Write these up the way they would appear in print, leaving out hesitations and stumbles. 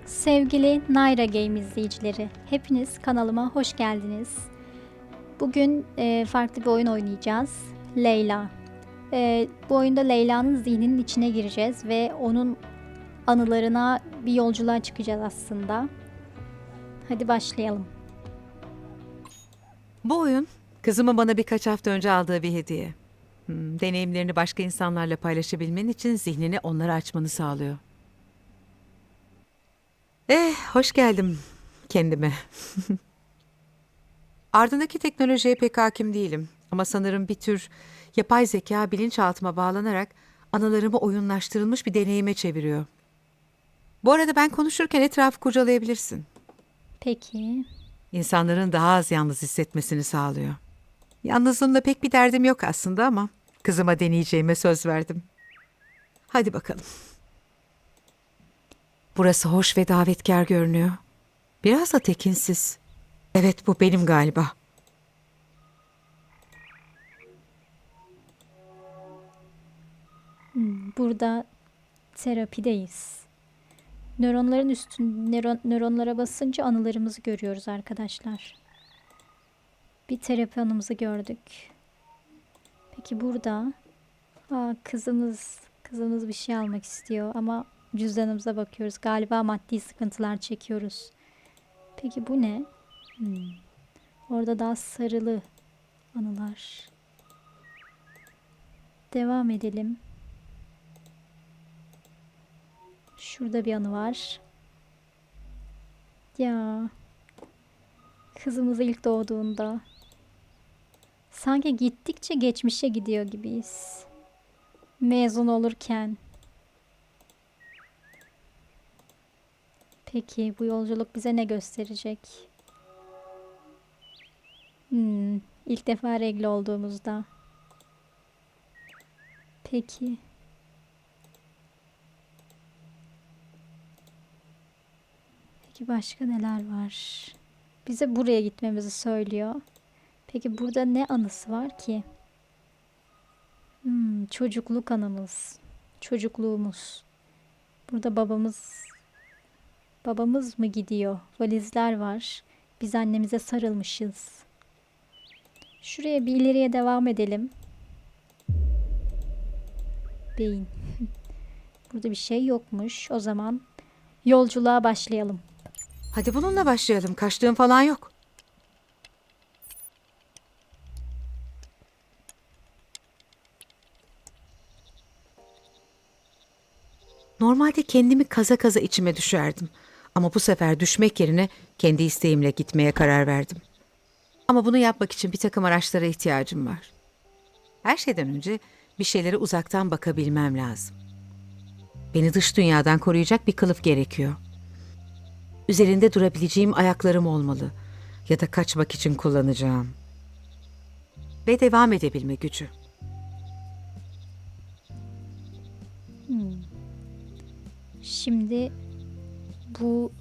Sevgili Nayra Game izleyicileri, hepiniz kanalıma hoş geldiniz. Bugün farklı bir oyun oynayacağız. Leyla. Bu oyunda Leyla'nın zihninin içine gireceğiz ve onun anılarına bir yolculuğa çıkacağız aslında. Hadi başlayalım. Bu oyun, kızımın bana birkaç hafta önce aldığı bir hediye. Deneyimlerini başka insanlarla paylaşabilmen için zihnini onlara açmanı sağlıyor. Hoş geldim kendime. Ardındaki teknolojiye pek hakim değilim. Ama sanırım bir tür yapay zeka bilinçaltıma bağlanarak anılarımı oyunlaştırılmış bir deneyime çeviriyor. Bu arada ben konuşurken etrafı kurcalayabilirsin. Peki. İnsanların daha az yalnız hissetmesini sağlıyor. Yalnızlığımla pek bir derdim yok aslında ama kızıma deneyeceğime söz verdim. Hadi bakalım. Burası hoş ve davetkar görünüyor. Biraz da tekinsiz. Evet, bu benim galiba. Burada terapideyiz. Nöronlara basınca anılarımızı görüyoruz arkadaşlar. Bir terapi anımızı gördük. Peki burada kızımız bir şey almak istiyor ama cüzdanımıza bakıyoruz. Galiba maddi sıkıntılar çekiyoruz. Peki bu ne? Orada daha sarılı anılar. Devam edelim. Şurada bir anı var. Ya, kızımız ilk doğduğunda. Sanki gittikçe geçmişe gidiyor gibiyiz. Mezun olurken. Peki bu yolculuk bize ne gösterecek? İlk defa regle olduğumuzda. Peki. Peki başka neler var? Bize buraya gitmemizi söylüyor. Peki burada ne anısı var ki? Çocukluk anımız. Çocukluğumuz. Burada babamız mı gidiyor? Valizler var. Biz annemize sarılmışız. Şuraya bir ileriye devam edelim. Beyin. Burada bir şey yokmuş. O zaman yolculuğa başlayalım. Hadi bununla başlayalım. Kaçtığım falan yok. Normalde kendimi kaza kaza içime düşerdim. Ama bu sefer düşmek yerine kendi isteğimle gitmeye karar verdim. Ama bunu yapmak için bir takım araçlara ihtiyacım var. Her şeyden önce bir şeylere uzaktan bakabilmem lazım. Beni dış dünyadan koruyacak bir kılıf gerekiyor. Üzerinde durabileceğim ayaklarım olmalı ya da kaçmak için kullanacağım. Ve devam edebilme gücü. Şimdi bu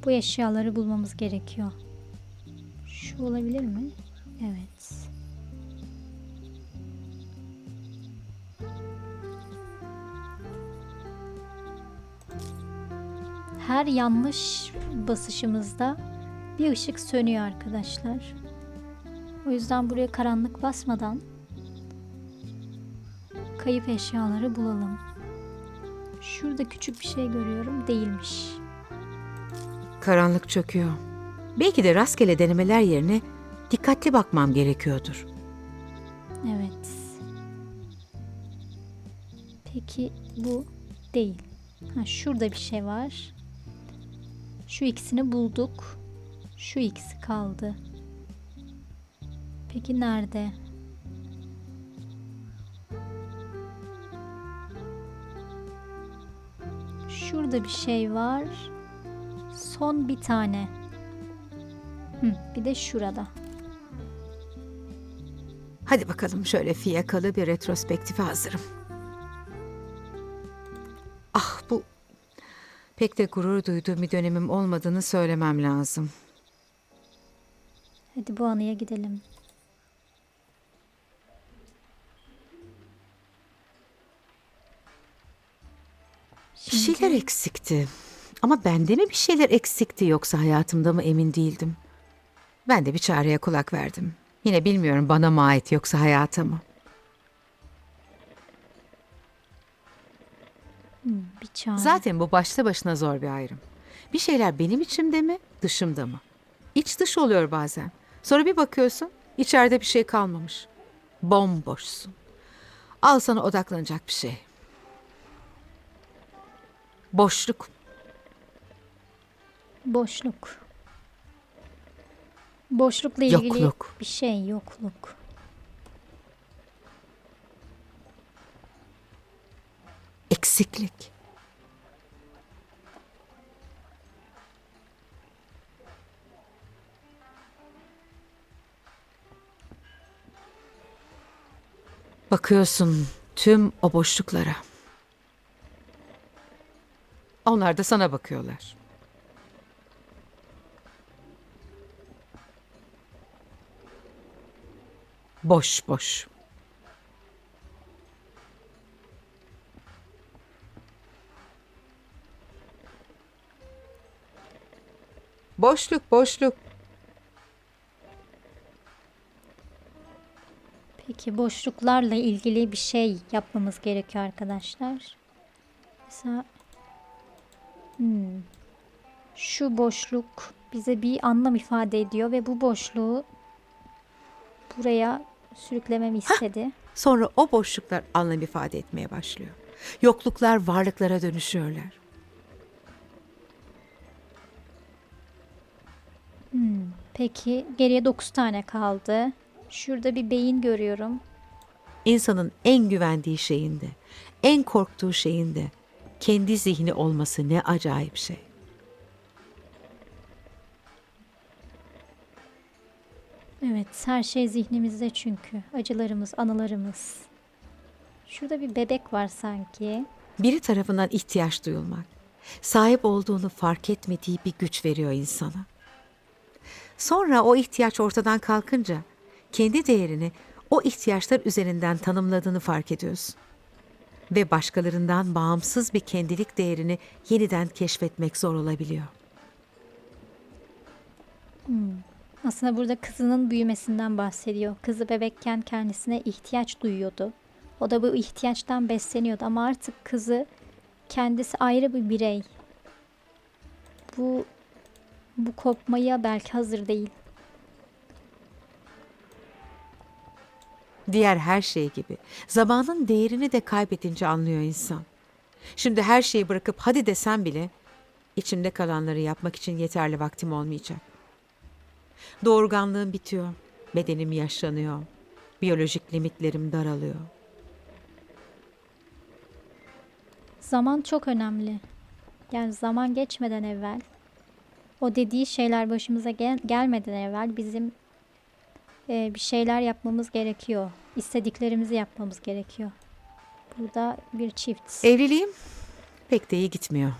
bu eşyaları bulmamız gerekiyor. Şu olabilir mi? Evet. Her yanlış basışımızda bir ışık sönüyor arkadaşlar. O yüzden buraya karanlık basmadan kayıp eşyaları bulalım. Şurada küçük bir şey görüyorum. Değilmiş. Karanlık çöküyor. Belki de rastgele denemeler yerine dikkatli bakmam gerekiyordur. Evet. Peki bu değil. Şurada bir şey var. Şu ikisini bulduk. Şu ikisi kaldı. Peki nerede? Şurada bir şey var. Son bir tane. Bir de şurada. Hadi bakalım, şöyle fiyakalı bir retrospektife hazırım. Ah, bu pek de gurur duyduğum bir dönemim olmadığını söylemem lazım. Hadi bu anıya gidelim. Bir şeyler eksikti. Ama bende mi bir şeyler eksikti yoksa hayatımda mı emin değildim. Ben de bir çareye kulak verdim. Yine bilmiyorum bana mı ait yoksa hayata mı? Bir çare. Zaten bu başlı başına zor bir ayrım. Bir şeyler benim içimde mi, dışımda mı? İç dış oluyor bazen. Sonra bir bakıyorsun, içeride bir şey kalmamış. Bomboşsun. Al sana odaklanacak bir şey. Boşluk. Boşluk. Boşlukla ilgili Yokluk. bir şey, yokluk. Eksiklik. Bakıyorsun tüm o boşluklara. Onlar da sana bakıyorlar. Boş boş. Boşluk, boşluk. Peki boşluklarla ilgili bir şey yapmamız gerekiyor arkadaşlar. Mesela şu boşluk bize bir anlam ifade ediyor ve bu boşluğu buraya sürüklememi istedi. Sonra o boşluklar anlam ifade etmeye başlıyor. Yokluklar varlıklara dönüşüyorlar. Peki geriye 9 tane kaldı. Şurada bir beyin görüyorum. İnsanın en güvendiği şeyinde, en korktuğu şeyinde kendi zihni olması ne acayip şey. Evet, her şey zihnimizde çünkü. Acılarımız, anılarımız. Şurada bir bebek var sanki. Biri tarafından ihtiyaç duyulmak, sahip olduğunu fark etmediği bir güç veriyor insana. Sonra o ihtiyaç ortadan kalkınca kendi değerini o ihtiyaçlar üzerinden tanımladığını fark ediyorsun. Ve başkalarından bağımsız bir kendilik değerini yeniden keşfetmek zor olabiliyor. Aslında burada kızının büyümesinden bahsediyor. Kızı bebekken kendisine ihtiyaç duyuyordu. O da bu ihtiyaçtan besleniyordu ama artık kızı kendisi ayrı bir birey. Bu kopmaya belki hazır değil. Diğer her şey gibi zamanın değerini de kaybedince anlıyor insan. Şimdi her şeyi bırakıp hadi desem bile içimde kalanları yapmak için yeterli vaktim olmayacak. Doğurganlığım bitiyor, bedenim yaşlanıyor, biyolojik limitlerim daralıyor. Zaman çok önemli. Yani zaman geçmeden evvel, o dediği şeyler başımıza gelmeden evvel bizim bir şeyler yapmamız gerekiyor. İstediklerimizi yapmamız gerekiyor. Burada bir çift. Evliliğim pek de iyi gitmiyor.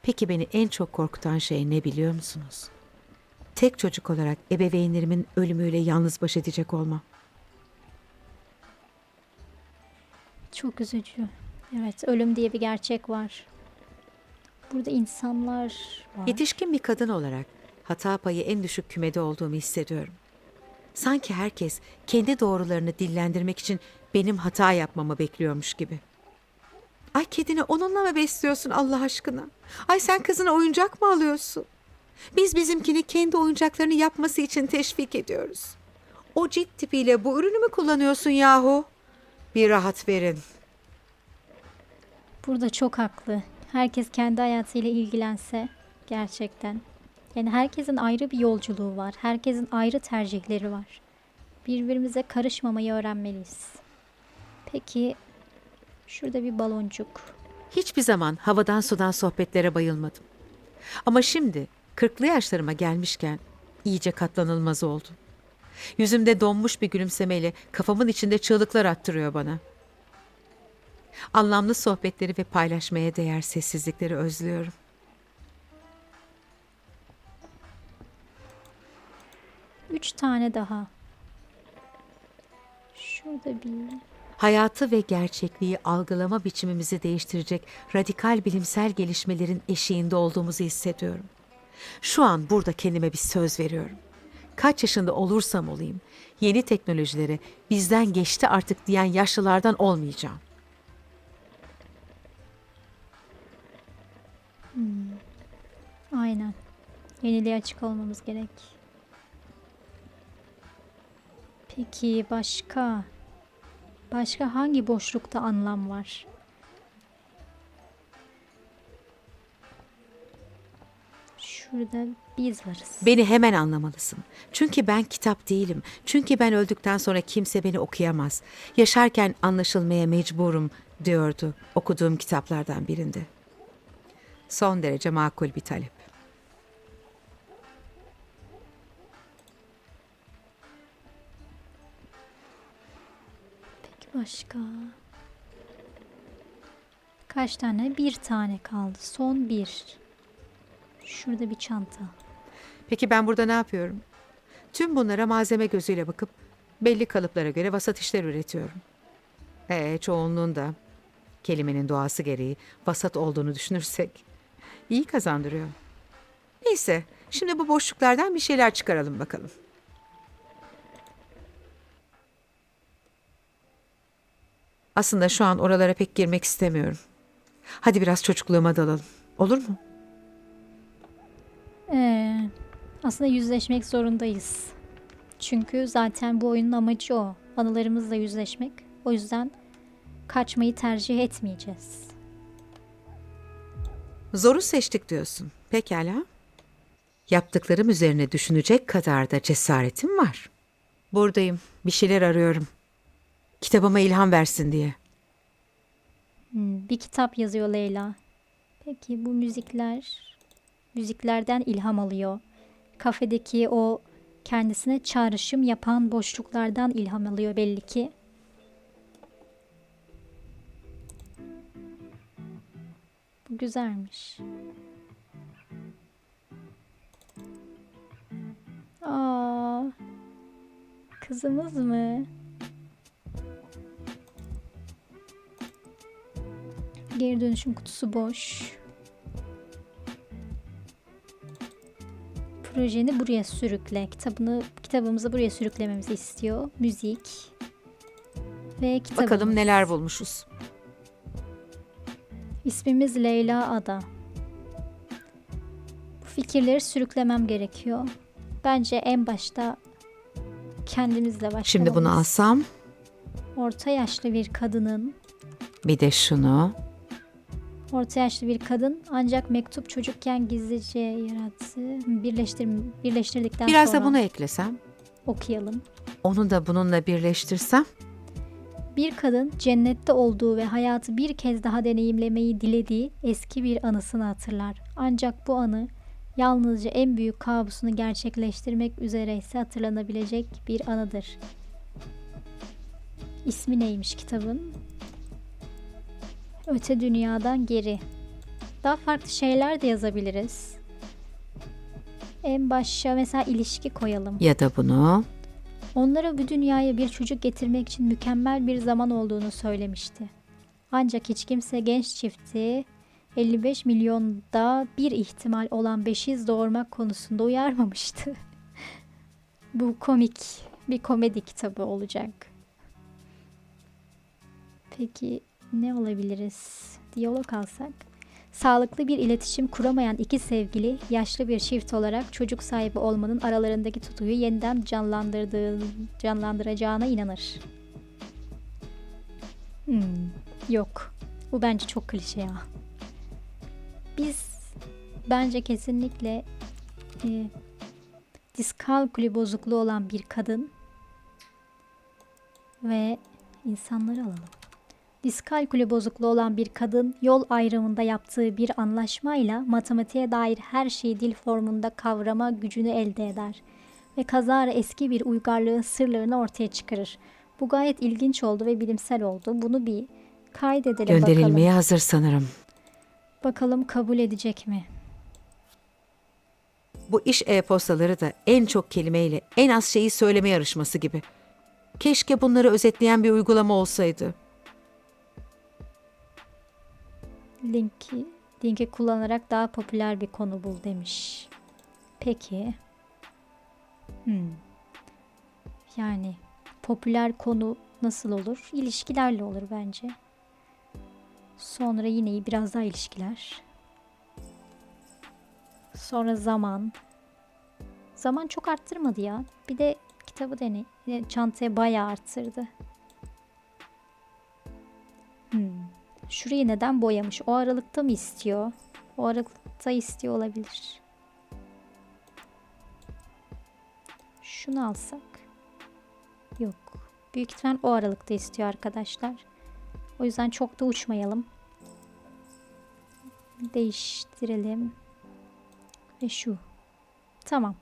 Peki beni en çok korkutan şey ne biliyor musunuz? Tek çocuk olarak ebeveynlerimin ölümüyle yalnız baş edecek olmam. Çok üzücü. Evet, ölüm diye bir gerçek var. Burada insanlar var. Yetişkin bir kadın olarak hata payı en düşük kümede olduğumu hissediyorum. Sanki herkes kendi doğrularını dillendirmek için benim hata yapmamı bekliyormuş gibi. Ay kedini onunla mı besliyorsun Allah aşkına? Ay sen kızına oyuncak mı alıyorsun? Biz bizimkini kendi oyuncaklarını yapması için teşvik ediyoruz. O cilt tipiyle bu ürünü mü kullanıyorsun yahu? Bir rahat verin. Burada çok haklı. Herkes kendi hayatıyla ilgilense gerçekten. Yani herkesin ayrı bir yolculuğu var. Herkesin ayrı tercihleri var. Birbirimize karışmamayı öğrenmeliyiz. Peki şurada bir baloncuk. Hiçbir zaman havadan sudan sohbetlere bayılmadım. Ama şimdi 40'lı yaşlarıma gelmişken iyice katlanılmaz oldu. Yüzümde donmuş bir gülümsemeyle kafamın içinde çığlıklar attırıyor bana. Anlamlı sohbetleri ve paylaşmaya değer sessizlikleri özlüyorum. Üç tane daha. Şurada bir... Hayatı ve gerçekliği algılama biçimimizi değiştirecek radikal bilimsel gelişmelerin eşiğinde olduğumuzu hissediyorum. Şu an burada kendime bir söz veriyorum. Kaç yaşında olursam olayım, yeni teknolojilere bizden geçti artık diyen yaşlılardan olmayacağım. Aynen. Yeniliğe açık olmamız gerek. Peki başka? Başka hangi boşlukta anlam var? Şurada biz varız. Beni hemen anlamalısın. Çünkü ben kitap değilim. Çünkü ben öldükten sonra kimse beni okuyamaz. Yaşarken anlaşılmaya mecburum diyordu okuduğum kitaplardan birinde. Son derece makul bir talep. Peki başka? Kaç tane? Bir tane kaldı. Son bir. Şurada bir çanta. Peki ben burada ne yapıyorum? Tüm bunlara malzeme gözüyle bakıp belli kalıplara göre vasat işler üretiyorum. Çoğunluğun da kelimenin doğası gereği vasat olduğunu düşünürsek iyi kazandırıyor. Neyse, şimdi bu boşluklardan bir şeyler çıkaralım bakalım. Aslında şu an oralara pek girmek istemiyorum. Hadi biraz çocukluğuma dalalım. Olur mu? Aslında yüzleşmek zorundayız. Çünkü zaten bu oyunun amacı o. Anılarımızla yüzleşmek. O yüzden kaçmayı tercih etmeyeceğiz. Zoru seçtik diyorsun. Pekala. Yaptıklarım üzerine düşünecek kadar da cesaretim var. Buradayım. Bir şeyler arıyorum. Kitabıma ilham versin diye. Bir kitap yazıyor Leyla. Peki bu müziklerden ilham alıyor. Kafedeki o kendisine çağrışım yapan boşluklardan ilham alıyor belli ki. Bu güzelmiş. Aa, kızımız mı? Geri dönüşüm kutusu boş. Projeni buraya sürükle. Kitabımızı buraya sürüklememizi istiyor. Müzik ve kitabımız. Bakalım neler bulmuşuz. İsmimiz Leyla Ada. Bu fikirleri sürüklemem gerekiyor. Bence en başta kendimizle başlamalıyız. Şimdi bunu alsam, Orta yaşlı bir kadının, bir de şunu. orta yaşlı bir kadın ancak mektup çocukken gizlice yarattı. Birleştirdikten Biraz sonra da bunu eklesem. okuyalım. Onu da bununla birleştirsem. Bir kadın cennette olduğu ve hayatı bir kez daha deneyimlemeyi dilediği eski bir anısını hatırlar. Ancak bu anı yalnızca en büyük kabusunu gerçekleştirmek üzere ise hatırlanabilecek bir anıdır. İsmi neymiş kitabın? Öte dünyadan geri. Daha farklı şeyler de yazabiliriz. En başa mesela ilişki koyalım. Ya da bunu. Onlara bu dünyaya bir çocuk getirmek için mükemmel bir zaman olduğunu söylemişti. Ancak hiç kimse genç çifti 55 milyonda bir ihtimal olan beşiz doğurmak konusunda uyarmamıştı. Bu komik, bir komedi kitabı olacak. Peki ne olabiliriz? Diyalog alsak. Sağlıklı bir iletişim kuramayan iki sevgili yaşlı bir çift olarak çocuk sahibi olmanın aralarındaki tutkuyu yeniden canlandıracağına inanır. Yok. Bu bence çok klişe ya. Biz bence kesinlikle diskalkülü bozukluğu olan bir kadın ve insanları alalım. Diskalkülü bozukluğu olan bir kadın yol ayrımında yaptığı bir anlaşmayla matematiğe dair her şeyi dil formunda kavrama gücünü elde eder ve kazara eski bir uygarlığın sırlarını ortaya çıkarır. Bu gayet ilginç oldu ve bilimsel oldu. Bunu bir kaydedelim Gönderilmeye bakalım. hazır sanırım. Bakalım kabul edecek mi? Bu iş e-postaları da en çok kelimeyle en az şeyi söyleme yarışması gibi. Keşke bunları özetleyen bir uygulama olsaydı. Linki kullanarak daha popüler bir konu bul demiş. Peki. Yani popüler konu nasıl olur? İlişkilerle olur bence. Sonra yine biraz daha ilişkiler. Sonra zaman. Zaman çok arttırmadı ya. Bir de kitabı deney. Çantaya bayağı arttırdı. Şurayı neden boyamış? O aralıkta mı istiyor? O aralıkta istiyor olabilir. Şunu alsak. Yok. Büyük ihtimal o aralıkta istiyor arkadaşlar. O yüzden çok da uçmayalım. Değiştirelim. Ve şu. Tamam.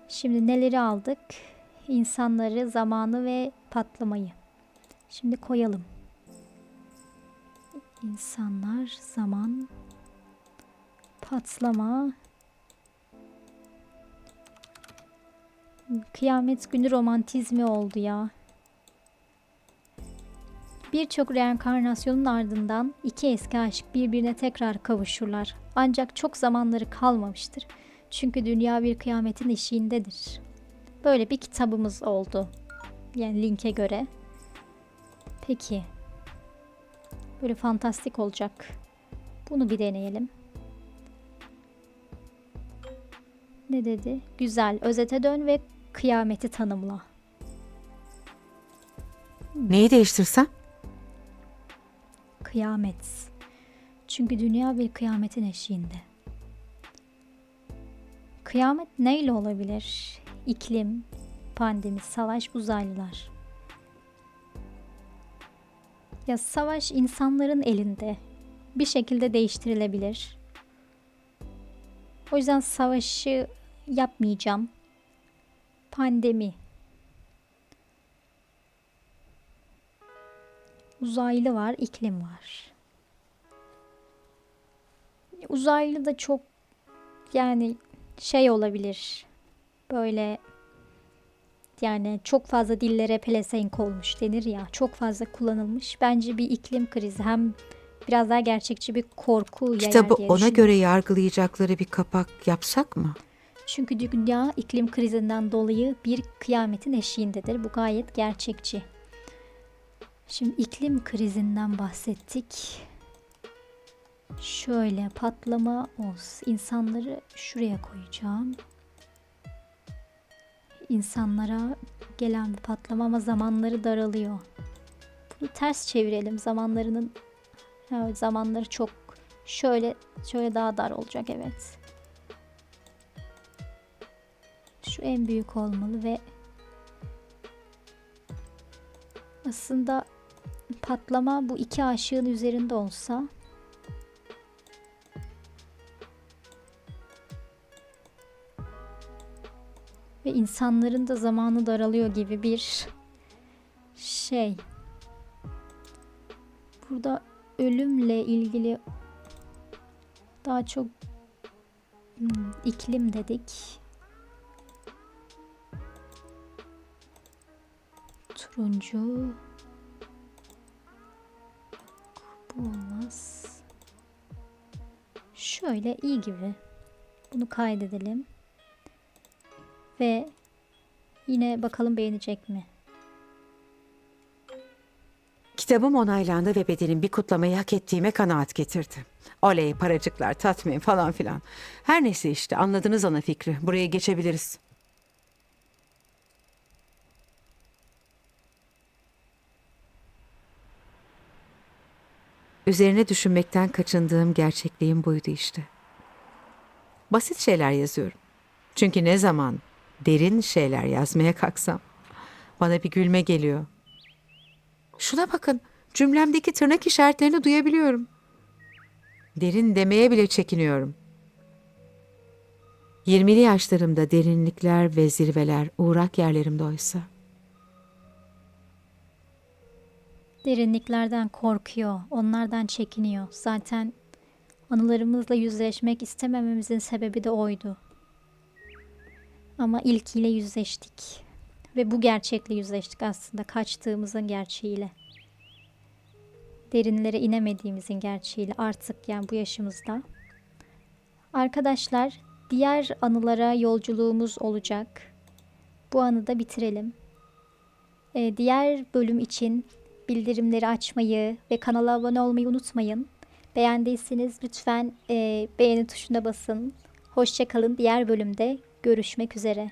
Şimdi neleri aldık? İnsanları, zamanı ve patlamayı. Şimdi koyalım. İnsanlar, zaman, patlama. Kıyamet günü romantizmi oldu ya. Birçok reenkarnasyonun ardından iki eski aşık birbirine tekrar kavuşurlar. Ancak çok zamanları kalmamıştır. Çünkü dünya bir kıyametin eşiğindedir. Böyle bir kitabımız oldu. Yani linke göre. Peki. Böyle fantastik olacak. Bunu bir deneyelim. Ne dedi? Güzel. Özete dön ve kıyameti tanımla. Neyi değiştirsem? Kıyamet. Çünkü dünya bir kıyametin eşiğinde. Kıyamet neyle olabilir? İklim, pandemi, savaş, uzaylılar. Ya savaş insanların elinde. Bir şekilde değiştirilebilir. O yüzden savaşı yapmayacağım. Pandemi. Uzaylı var, iklim var. Uzaylı da çok yani şey olabilir. Böyle yani çok fazla dillere pelesenk olmuş denir ya. Çok fazla kullanılmış. Bence bir iklim krizi hem biraz daha gerçekçi bir korku yayar Kitabı diye ona düşünüyorum. göre yargılayacakları bir kapak yapsak mı? Çünkü dünya iklim krizinden dolayı bir kıyametin eşiğindedir. Bu gayet gerçekçi. Şimdi iklim krizinden bahsettik. Şöyle patlama olsun. İnsanları şuraya koyacağım. İnsanlara gelen bir patlama ama zamanları daralıyor. Bunu ters çevirelim. Evet, zamanları çok şöyle daha dar olacak, evet. Şu en büyük olmalı ve aslında patlama bu iki aşığın üzerinde olsa ve insanların da zamanı daralıyor gibi bir şey. Burada ölümle ilgili daha çok iklim dedik. Turuncu. Bu olmaz. Şöyle iyi gibi. Bunu kaydedelim. Ve yine bakalım beğenecek mi? Kitabım onaylandı ve bedenim bir kutlamayı hak ettiğime kanaat getirdi. Oley, paracıklar, tatmin falan filan. Her neyse işte, anladınız ana fikri. Buraya geçebiliriz. Üzerine düşünmekten kaçındığım gerçekliğim buydu işte. Basit şeyler yazıyorum. Çünkü ne zaman derin şeyler yazmaya kalksam bana bir gülme geliyor. Şuna bakın, cümlemdeki tırnak işaretlerini duyabiliyorum. Derin demeye bile çekiniyorum. 20'li yaşlarımda derinlikler ve zirveler uğrak yerlerimde oysa. Derinliklerden korkuyor, onlardan çekiniyor. Zaten anılarımızla yüzleşmek istemememizin sebebi de oydu. Ama ilkiyle yüzleştik. Ve bu gerçekle yüzleştik aslında, kaçtığımızın gerçeğiyle. Derinlere inemediğimizin gerçeğiyle artık, yani bu yaşımızda. Arkadaşlar, diğer anılara yolculuğumuz olacak. Bu anı da bitirelim. Diğer bölüm için bildirimleri açmayı ve kanala abone olmayı unutmayın. Beğendiyseniz lütfen beğeni tuşuna basın. Hoşça kalın. Diğer bölümde görüşmek üzere.